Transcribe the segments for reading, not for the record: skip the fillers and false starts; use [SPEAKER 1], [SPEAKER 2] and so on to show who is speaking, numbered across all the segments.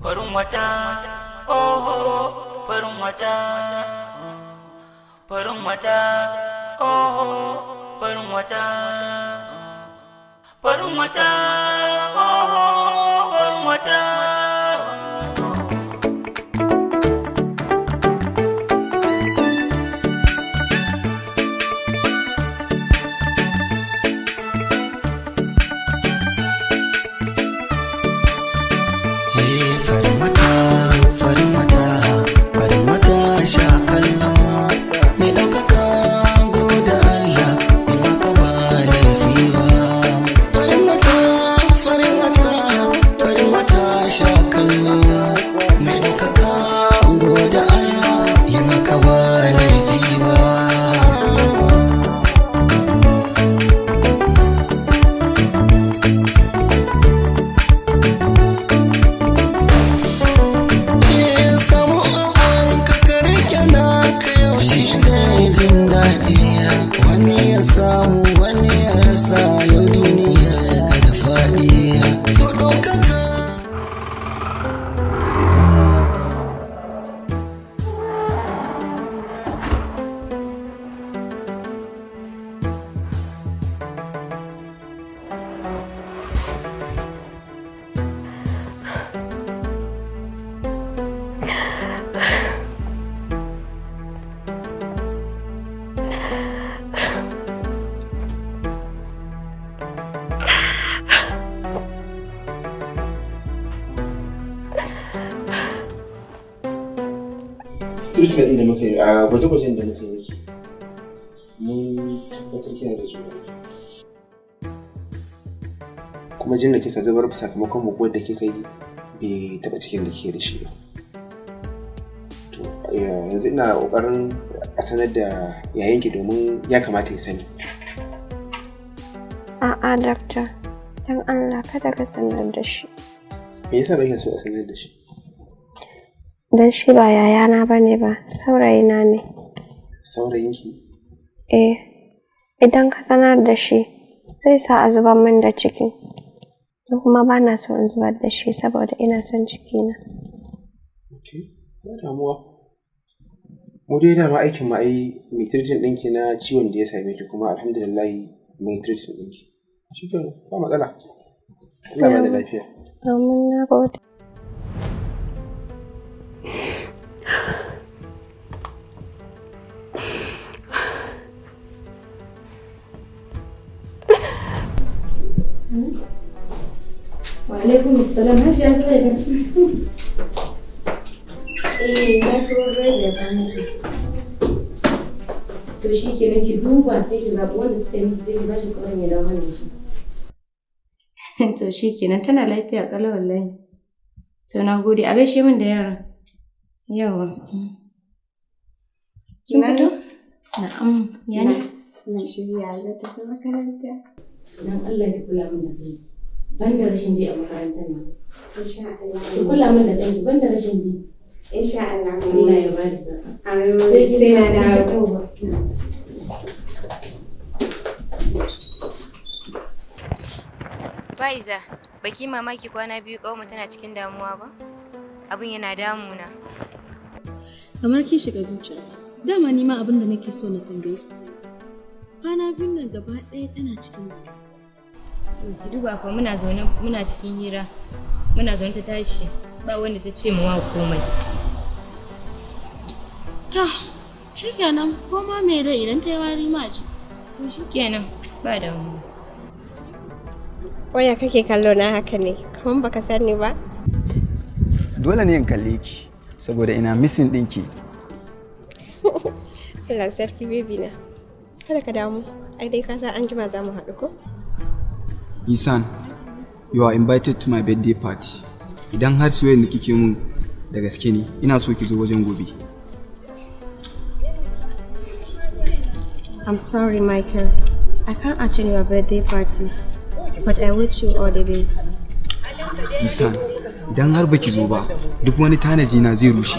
[SPEAKER 1] farin wata, oh, farin wata, farin wata, oh, farin wata, farin wata, oh, farin wata.
[SPEAKER 2] Shakallo mai ɗaukaka goda Allah in haka ba laifi ba. Farin wata shakallo mai ɗaukaka goda Allah in haka ba laifi ba. Wani ya samu wani ya rasa yau duniya kada faɗi to ɗaukaka.
[SPEAKER 3] Treatment ɗin da muka yi a gwaje-gwajen da muka yi mun tabbatar kina da juna kuma jin da kika zubar sakamakon muguwar da kika yi bai taɓa cikin da kike da shi ba. To yanzu ina ƙoƙarin a sanar da yayanki domin ya kamata ya sani.
[SPEAKER 4] A'a dakta, don Allah kada ka sanar da shi.
[SPEAKER 3] Me yasa bai so a sanar da shi?
[SPEAKER 4] Don shi ba yayana ba ne ba, saurayina ne.
[SPEAKER 3] Saurayinki?
[SPEAKER 4] Eh, idan ka sanar da shi zai sa a zubar min da ciki. Ni kuma ba na so in zubar da shi saboda ina son cikina.
[SPEAKER 3] Ok, ba damuwa. Mu dai dama aikin ma ai mai treatment ɗinki na ciwon da ya same ki kuma alhamdulillah mai treatment ɗinki. Shi kenan, ba matsala. Allah ba da lafiya.
[SPEAKER 4] Amin, na gode.
[SPEAKER 5] Wa'alaikum assalam, har ya zo da ya fi rai da kwanaki. To shi kenan ki duba sai ki zaɓi wanda suka yi sai ki bashi tsoron ya dawo da shi. To shi kenan tana lafiya ƙalau wallahi. To na gode, a gaishe min da yara. Yawa. Kin fito? Na'am, yana?
[SPEAKER 4] Na shirya zai tafi makaranta.
[SPEAKER 5] Dan Allah ki kula min da kai. Ban da rashin ji a makarantar nan.
[SPEAKER 4] Insha Allah.
[SPEAKER 5] Ki kula min da ɗanki ban da rashin ji.
[SPEAKER 4] Insha Allah.
[SPEAKER 5] Allah ya ba da sa'a.
[SPEAKER 4] Amin. Sai na dawo.
[SPEAKER 6] Faiza, baki mamaki kwana biyu ƙawarmu tana cikin damuwa ba? Abin yana damuna.
[SPEAKER 7] Kamar kin shiga zuciya. Dama ni ma abin da nake so na tambaye ki. Kwana biyun nan gaba ɗaya tana cikin damuwa.
[SPEAKER 6] Ki duba fa muna zaune muna cikin hira. Muna zaune ta tashi ba wanda ta ce mu wa komai.
[SPEAKER 7] Ta, shikenan ko ma me dai idan ta yi wari ma ji.
[SPEAKER 6] To shikenan ba damuwa.
[SPEAKER 4] Waya kake kallo na haka ne, kaman baka sani ba?
[SPEAKER 8] Dole ne in kalle ki saboda ina missing ɗinki.
[SPEAKER 4] Allah sarki baby na. Kada ka damu, ai dai ka san an jima za mu haɗu ko?
[SPEAKER 8] Isan, you are invited to my birthday party. Idan har soyayya da kike mun da gaske ne, ina so ki zo wajen gobe.
[SPEAKER 4] I'm sorry Michael, I can't attend your birthday party, but I wish you all the best.
[SPEAKER 8] Isan, idan har baki zo ba, duk wani tanaji na zai rushe.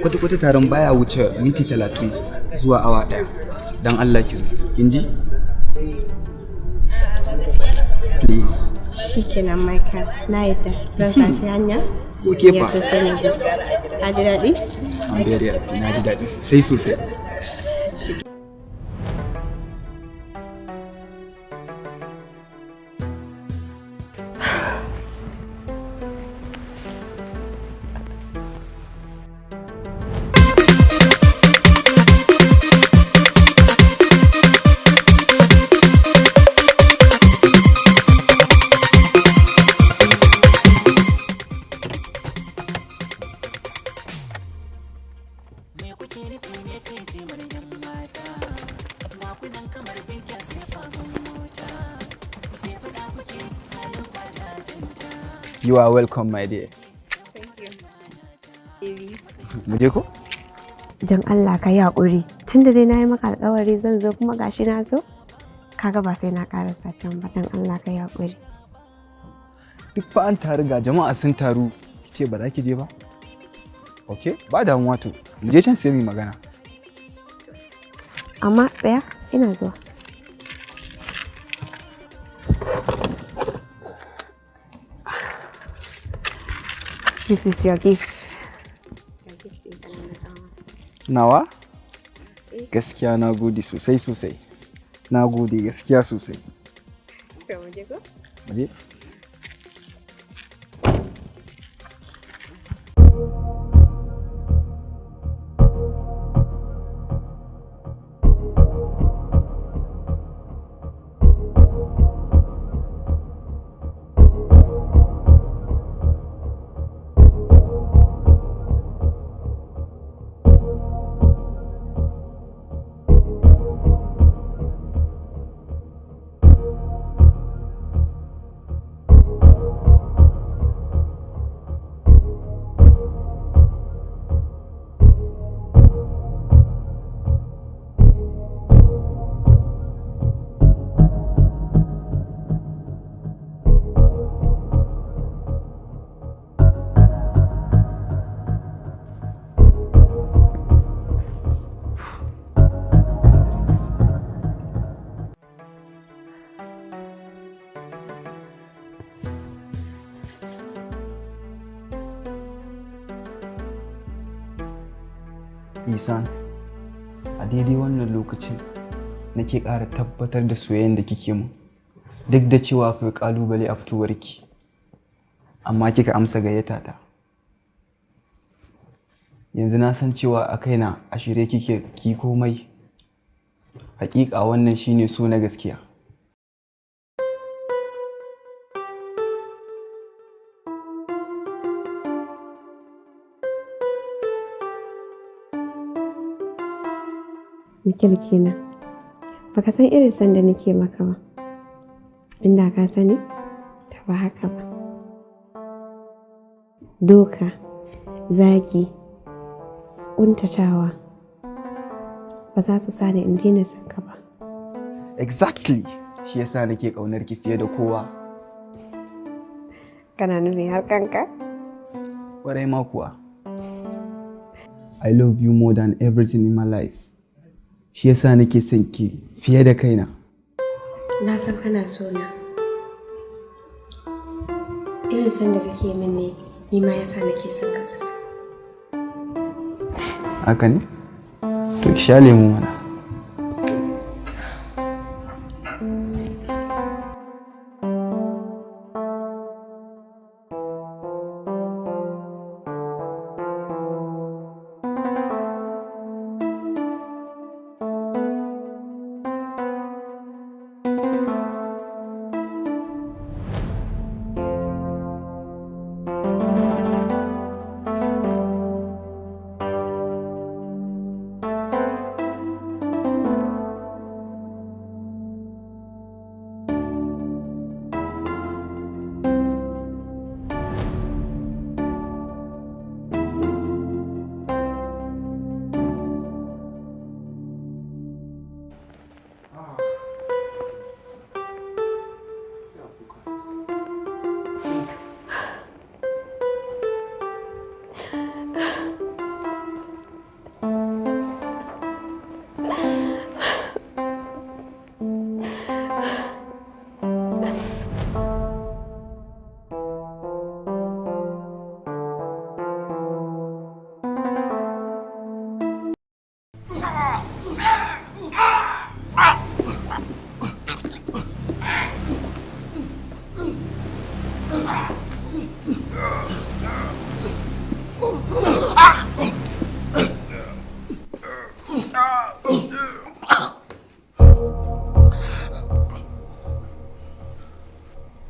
[SPEAKER 8] Kwata-kwata taron baya wuce minti 30 zuwa awa 1. Dan Allah ki zo, kin ji? Please,
[SPEAKER 4] Shikenan Michael, na yadda zan sa shi hanya.
[SPEAKER 8] Oke
[SPEAKER 4] Ya
[SPEAKER 8] fa.
[SPEAKER 4] sosai na zo. Ka ji daɗi?
[SPEAKER 8] I'm very happy. Na ji daɗi sosai sosai. You are welcome, my dear. Mu je ko?
[SPEAKER 4] Don Allah ka yi haƙuri. Tun da dai na yi maka alƙawari zan zo kuma gashi na zo. Kaga ba sai na ƙarasa can ba don Allah ka yi haƙuri.
[SPEAKER 8] Duk fa an taru ga jama'a sun taru. Ki ce ba za ki je ba? Okay? Ba damuwa to. Mu je can sai mu yi magana.
[SPEAKER 4] Amma tsaya ina zuwa. This is your gift.
[SPEAKER 8] Nawa? Gaskiya na gode sosai sosai. Na gode gaskiya sosai. Mu je? Isan, a daidai wannan lokacin nake ƙara tabbatar da soyayyar da kike mun. Duk da cewa akwai ƙalubale a fitowarki, amma kika amsa gayyata ta. Yanzu na san cewa a kaina a shirye kike ki komai. Hakika wannan shine so na gaskiya.
[SPEAKER 4] Mikil kenan. Baka san irin son da nake maka ba. Inda ka sani, ta ba haka ba. Doka, zagi, ƙuntatawa ba za su sani in daina son ka ba.
[SPEAKER 8] Exactly. Shi yasa nake ƙaunar ki fiye da kowa.
[SPEAKER 4] Kana nuni har kanka?
[SPEAKER 8] Ƙwarai ma kuwa. I love you more than everything in my life. Shi yasa nake son ki fiye da kaina.
[SPEAKER 4] Na san kana so na. Irin son da kake min ne, ni ma yasa nake son ka sosai.
[SPEAKER 8] Haka ne? To ki sha lemu mana.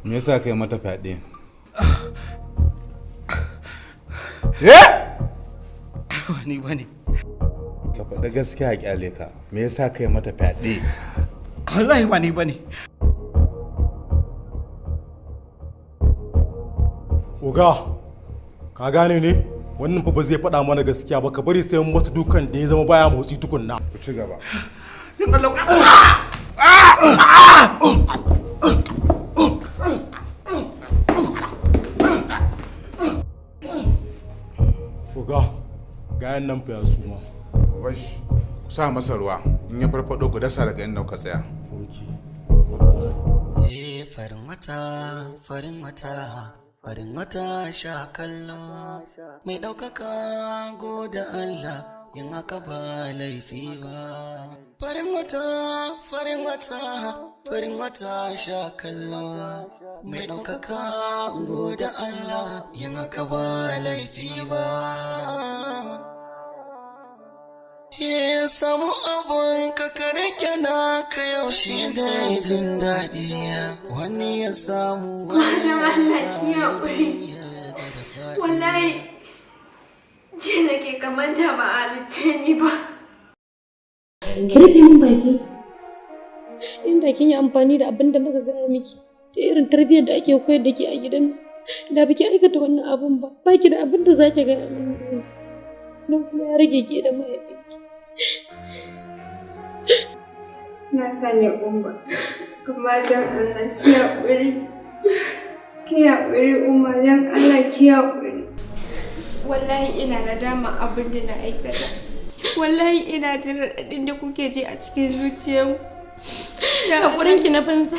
[SPEAKER 9] Me yasa kai mata fyaɗe?
[SPEAKER 10] Wani bane.
[SPEAKER 9] Ka faɗa gaskiya a kyale ka. Me yasa kai mata fyaɗe?
[SPEAKER 10] Wallahi wani bane.
[SPEAKER 11] Oga, ka gane ne? Wannan fa ba zai faɗa mana gaskiya ba, ka bari sai mun masa dukan da ya zama baya motsi tukunna.
[SPEAKER 9] Ku ci gaba.
[SPEAKER 11] Oga, gayan nan fa ya suma.
[SPEAKER 9] Wash, ku sa masa ruwa. In ya farfado ku dasa daga inda kuka tsaya.
[SPEAKER 2] Farin wata, farin wata, farin wata shakallo. Mai ɗaukaka goda Allah, yin haka ba laifi ba. Farin wata, farin wata, farin wata shakallo. Mai ɗaukaka goda Allah, yin haka ba laifi ba. Ya samu abun ka rike na ka yaushe da jin daɗi, wani ya samu wani ya
[SPEAKER 4] wallahi je nake kamar da ba a halitta ni ba.
[SPEAKER 7] Ki rufe min baki. Inda kin yi amfani da abin da muka gaya miki, ta irin tarbiyyar da ake koyar da ke a gidan nan, da biki aikata wannan abun ba, baki da abin da zaki gaya min yanzu. Nan kuma ya rage ki da mahaifinki.
[SPEAKER 4] Na sanya umma, kuma don Allah ki haƙuri. Ki haƙuri umma, don Allah ki haƙuri. Wallahi ina nadama abin da na aikata. Wallahi ina jin raɗaɗin da kuke ji a cikin zuciyarmu.
[SPEAKER 7] Haƙurinki na banza.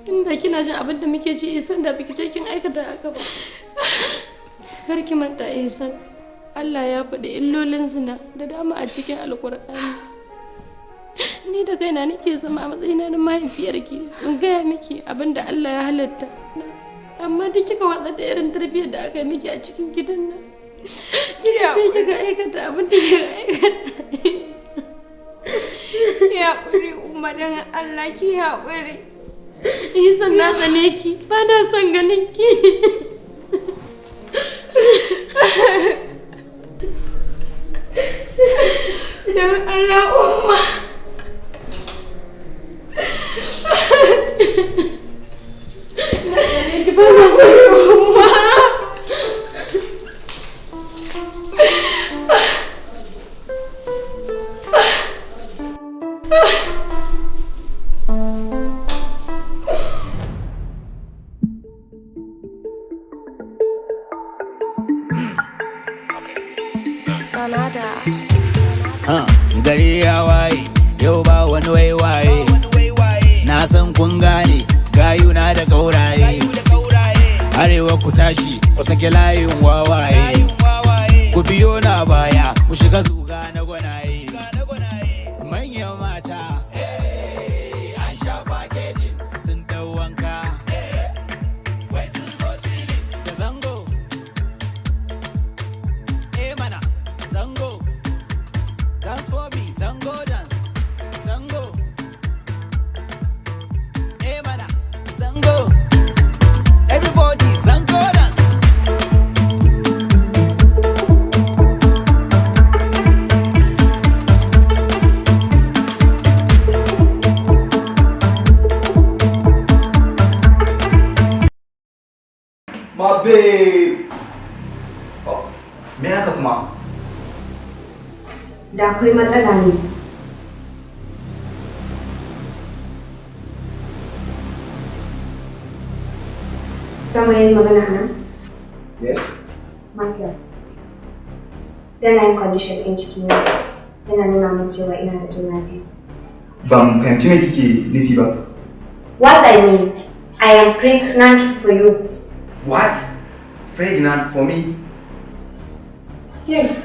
[SPEAKER 7] Inda kina jin abin da muke ji Ihsan da biki ce kin aikata haka ba. Kar ki manta Ihsan. Allah ya faɗi illolin zina da dama a cikin Alƙur'ani. Ni da kaina nake zama a matsayina na mahaifiyarki in gaya miki abin da Allah ya halatta. Amma duk kika watsa da irin tarbiyyar da aka miki a cikin gidan nan. Kika ce kika aikata abin da kika aikata.
[SPEAKER 4] Ki haƙuri umma, don Allah ki haƙuri.
[SPEAKER 7] Ihsan na tsane ki, ba na son ganin ki.
[SPEAKER 4] Don Allah umma.
[SPEAKER 7] Na tsane ki, ba na son umma.
[SPEAKER 12] Gari ya waye, yau ba wani waiwaye. Na san kun gane, gayuna da gauraye. Arewa ku tashi, ku sake layin wawaye. Ku biyo na baya, ku shiga zuga na gwanaye. Manyan mata, an sha fakejin sun dau wanka. Wai sun zo cili da zango. Mana, zango. Dance for me, zango dance, zango. Hey mana, zango. Everybody, zango dance.
[SPEAKER 8] My babe. Oh, me haka kuma?
[SPEAKER 4] Da akwai matsala ne. Zama yin magana nan?
[SPEAKER 8] Yes.
[SPEAKER 4] Mafiya. Yanayin condition ɗin jikina yana nuna min cewa ina da juna biyu.
[SPEAKER 8] Ban fahimci me kike nufi ba.
[SPEAKER 4] What I mean, I am pregnant for you.
[SPEAKER 8] What? Pregnant for me?
[SPEAKER 4] Yes.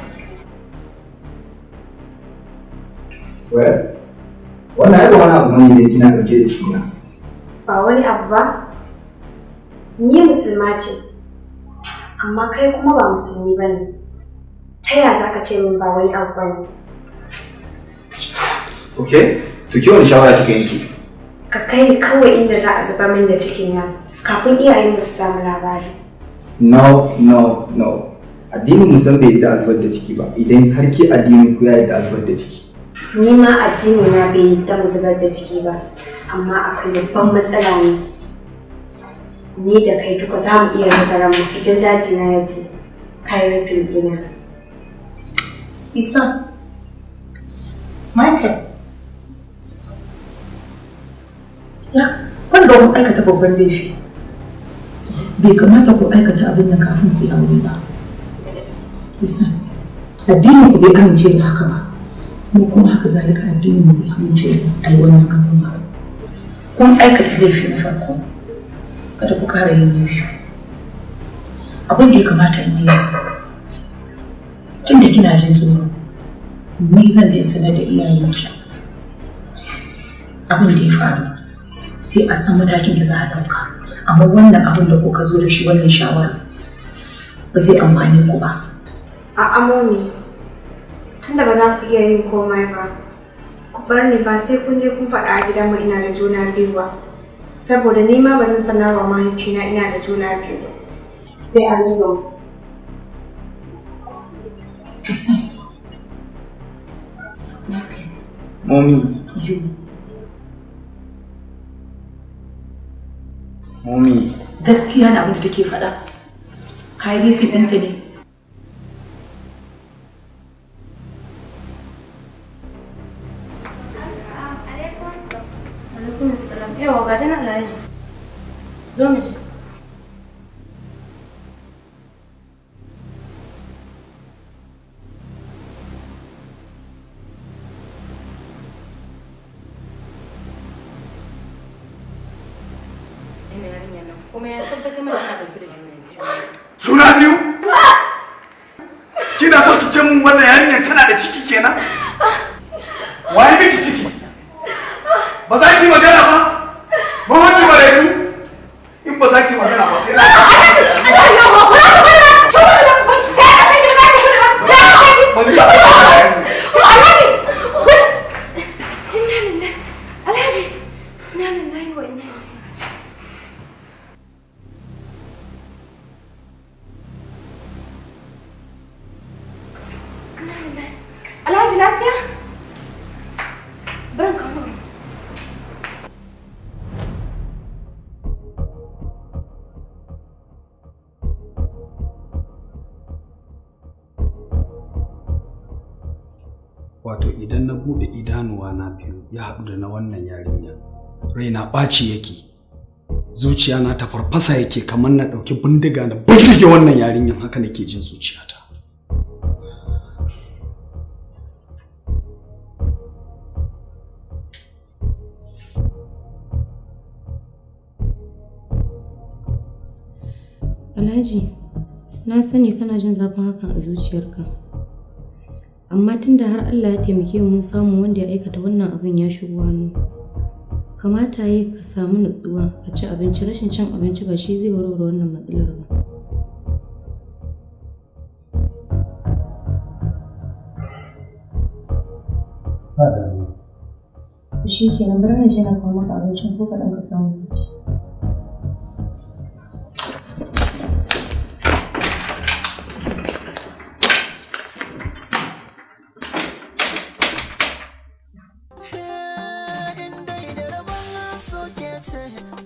[SPEAKER 8] Well, wannan ya wani abu ne da kina ɗauke da cikina.
[SPEAKER 4] Ba wani abu ba. Ni musulma ce, Amma kai kuma ba musulmi ba ne. Ta yaya za ka ce min ba wani abu ba ne?
[SPEAKER 3] Okay, to ki wani shawara kika yanke?
[SPEAKER 4] Ka kai ni kawai inda za a zubar min da cikin nan kafin iyayen su samu labari.
[SPEAKER 8] No. Addinin musan bai yadda a zubar da ciki ba idan har ke addinin ku ya yadda a zubar da ciki.
[SPEAKER 4] Ni ma addini na bai yadda mu zubar da ciki ba, amma akwai babban matsala ne. Ni da kai duka za mu iya rasa ranmu idan daji na ya ce kai rufin ina.
[SPEAKER 13] Isa, Michael, ya wanda kun aikata babban laifi. Bai kamata ku aikata abin nan kafin ku yi aure ba. Isa, addinin ku bai amince da haka ba. Mu kuma haka zalika addinin mu bai amince da ai wannan abin ba. Kun aikata laifi na farko. Kada ku kara yin na biyu. Abin da ya kamata in yi yanzu. Tunda kina jin tsoro, ni zan je sanar da iyayenki. Abin da ya faru, sai a san matakin da za a ɗauka. Amma wannan abin da kuka zo da shi wannan shawara ba zai amfane ku ba.
[SPEAKER 4] A'a Momi, tunda ba za ku iya yin komai ba, ku bar ni ba sai kun je kun faɗa a gidanmu ina da juna biyu ba. Saboda ni ma ba zan sanar wa mahaifina ina da juna biyu ba. Sai an yi gaba.
[SPEAKER 13] Kisan.
[SPEAKER 8] Momi.
[SPEAKER 13] Gaskiya na abin da take faɗa. Ka yi laifin ɗanta ne.
[SPEAKER 5] Yawa ga dana Alhaji. Zo mu je. Kuma ya tabbatar mana ta dauki da
[SPEAKER 10] juna biyu. Kina so ki ce mun wannan yarinyar tana da ciki kenan? Waye miki ciki? Ba za ki magana ba? Ba wani baredu? In ba za ki magana ba sai
[SPEAKER 5] Alhaji lafiya? Bari ka
[SPEAKER 14] Wato idan na bude idanuwa na biyu ya haɗu da na wannan yarinya, raina ɓaci yake, zuciya na ta farfasa yake kamar na ɗauki bindiga na bindige wannan yarinyan, haka nake jin zuciyata.
[SPEAKER 5] Alhaji, na sani kana jin zafin hakan a zuciyarka. Amma tunda har Allah ya taimake mu mun samu wanda ya aikata wannan abin ya shigo hannu. Kamata yi ka samu nutsuwa ka ci abinci, rashin cin abinci ba shi zai warware wannan matsalar ba. Shi kenan bari na je na kawo maka abincin ko kaɗan ka samu ci.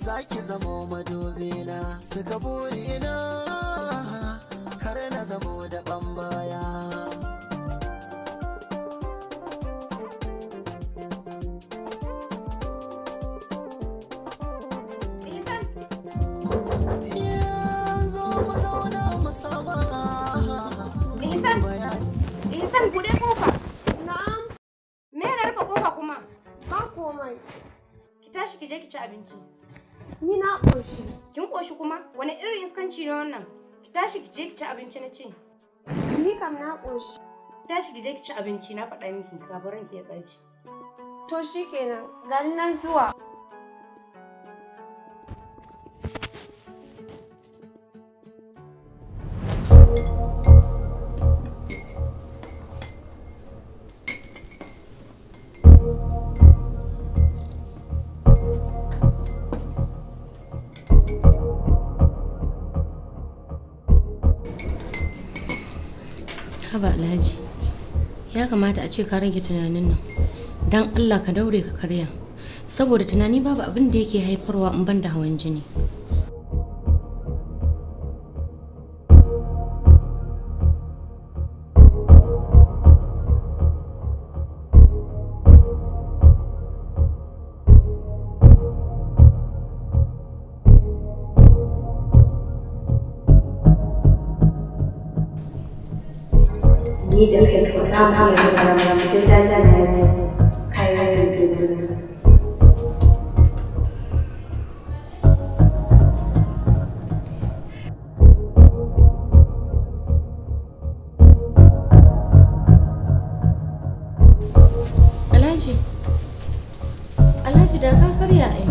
[SPEAKER 2] Zaki zamo madobina suka burina kar na zamo da baya.
[SPEAKER 5] Ihsan bude kofa. Na'am. Me na rufe kofa kuma? Ba komai. Ki tashi ki je ki ci abinci. Ni na ƙoshi. Kin ƙoshi kuma? Wani irin iskanci ne wannan? Ki tashi ki je ki ci abinci na ce. Ni kam na ƙoshi. Ki tashi ki je ki ci abinci na faɗa miki kafin ranki ya ɓaci.
[SPEAKER 4] To shikenan, gani nan zuwa.
[SPEAKER 7] Haba Alhaji, ya kamata a ce ka rage tunanin nan. Dan Allah ka daure ka karya. Saboda tunani babu abin da yake haifarwa in ban da hawan jini.
[SPEAKER 5] Ni da kai ka samu iya masa na mutum ta jana ya ce kayan rufe.
[SPEAKER 7] Alhaji da ka karya ai.